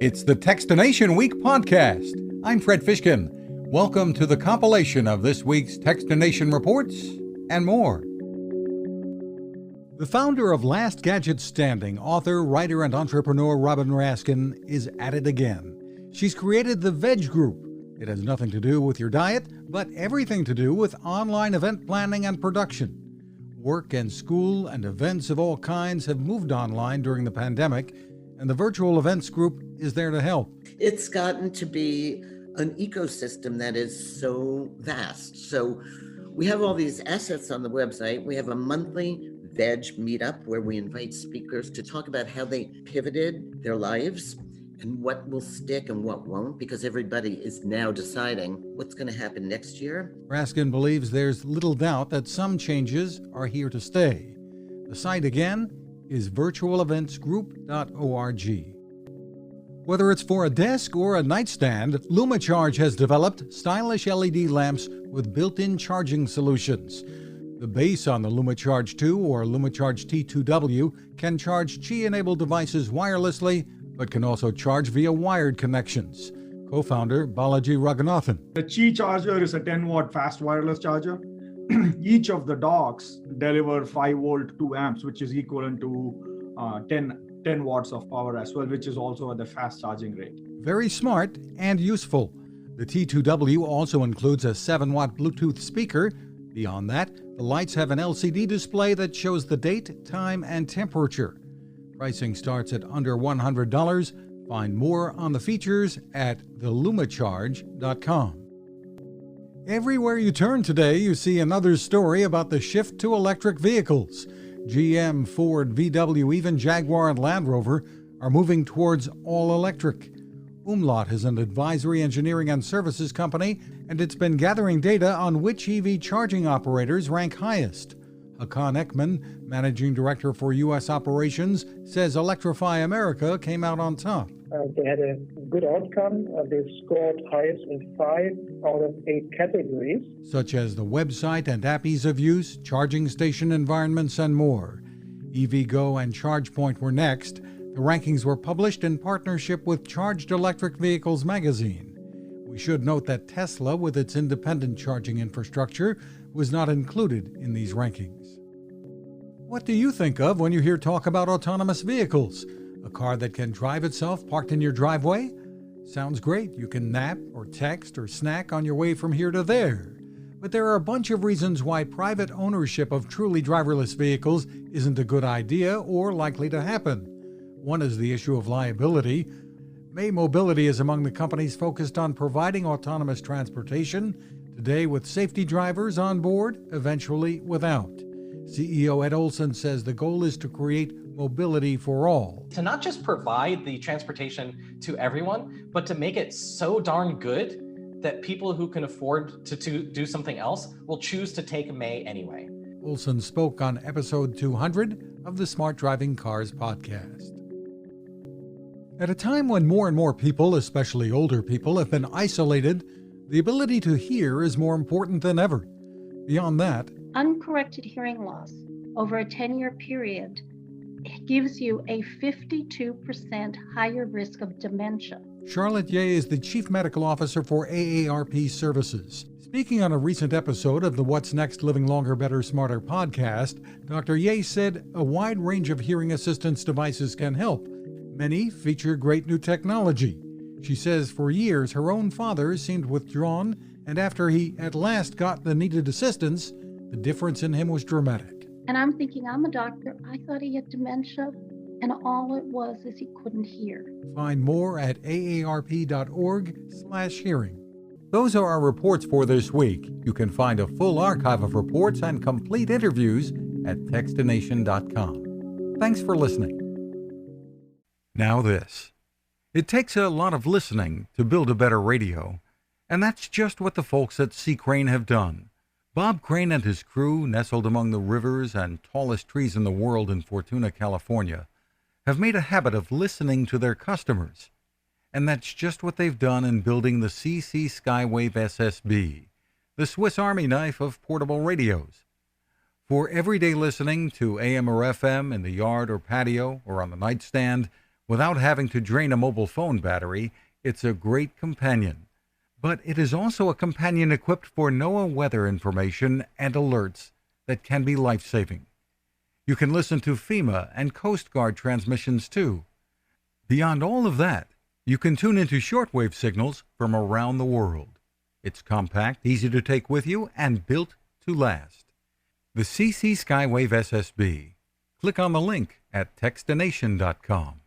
It's the Techstination Week podcast. I'm Fred Fishkin. Welcome to the compilation of this week's Techstination reports and more. The founder of Last Gadget Standing, author, writer, and entrepreneur Robin Raskin is at it again. She's created the Veg Group. It has nothing to do with your diet, but everything to do with online event planning and production. Work and school and events of all kinds have moved online during the pandemic, and the Virtual Events Group is there to help. It's gotten to be an ecosystem that is so vast. So we have all these assets on the website. We have a monthly Veg meetup where we invite speakers to talk about how they pivoted their lives and what will stick and what won't, because everybody is now deciding what's going to happen next year. Raskin believes there's little doubt that some changes are here to stay. The site again is virtualeventsgroup.org. Whether it's for a desk or a nightstand, LumaCharge has developed stylish LED lamps with built-in charging solutions. The base on the LumaCharge 2 or LumaCharge T2W can charge Qi-enabled devices wirelessly, but can also charge via wired connections. Co-founder Balaji Raghunathan. The Qi charger is a 10-watt fast wireless charger. Each of the docks deliver 5-volt 2 amps, which is equivalent to 10 watts of power as well, which is also at the fast charging rate. Very smart and useful. The T2W also includes a 7-watt Bluetooth speaker. Beyond that, the lights have an LCD display that shows the date, time, and temperature. Pricing starts at under $100. Find more on the features at thelumacharge.com. Everywhere you turn today, you see another story about the shift to electric vehicles. GM, Ford, VW, even Jaguar and Land Rover are moving towards all electric. Umlaut is an advisory engineering and services company, and it's been gathering data on which EV charging operators rank highest. Hakan Ekman, managing director for U.S. operations, says Electrify America came out on top. They had a good outcome. They scored highest in 5 out of 8 categories, such as the website and app ease of use, charging station environments, and more. EVgo and ChargePoint were next. The rankings were published in partnership with Charged Electric Vehicles magazine. We should note that Tesla, with its independent charging infrastructure, was not included in these rankings. What do you think of when you hear talk about autonomous vehicles? A car that can drive itself parked in your driveway? Sounds great. You can nap or text or snack on your way from here to there. But there are a bunch of reasons why private ownership of truly driverless vehicles isn't a good idea or likely to happen. One is the issue of liability. May Mobility is among the companies focused on providing autonomous transportation, today with safety drivers on board, eventually without. CEO Ed Olson says the goal is to create mobility for all. To not just provide the transportation to everyone, but to make it so darn good that people who can afford to do something else will choose to take May anyway. Olson spoke on episode 200 of the Smart Driving Cars podcast. At a time when more and more people, especially older people, have been isolated, the ability to hear is more important than ever. Beyond that, uncorrected hearing loss over a 10-year period gives you a 52% higher risk of dementia. Charlotte Ye is the Chief Medical Officer for AARP Services. Speaking on a recent episode of the What's Next Living Longer, Better, Smarter podcast, Dr. Ye said a wide range of hearing assistance devices can help. Many feature great new technology. She says for years her own father seemed withdrawn, and after he at last got the needed assistance, the difference in him was dramatic. And I'm thinking, I'm a doctor. I thought he had dementia, and all it was is he couldn't hear. Find more at aarp.org/hearing. Those are our reports for this week. You can find a full archive of reports and complete interviews at Techstination.com. Thanks for listening. Now this. It takes a lot of listening to build a better radio, and that's just what the folks at C. Crane have done. Bob Crane and his crew, nestled among the rivers and tallest trees in the world in Fortuna, California, have made a habit of listening to their customers. And that's just what they've done in building the CC Skywave SSB, the Swiss Army knife of portable radios. For everyday listening to AM or FM in the yard or patio or on the nightstand, Without having to drain a mobile phone battery, it's a great companion. But it is also a companion equipped for NOAA weather information and alerts that can be life-saving. You can listen to FEMA and Coast Guard transmissions too. Beyond all of that, you can tune into shortwave signals from around the world. It's compact, easy to take with you, and built to last. The CC Skywave SSB. Click on the link at Techstination.com.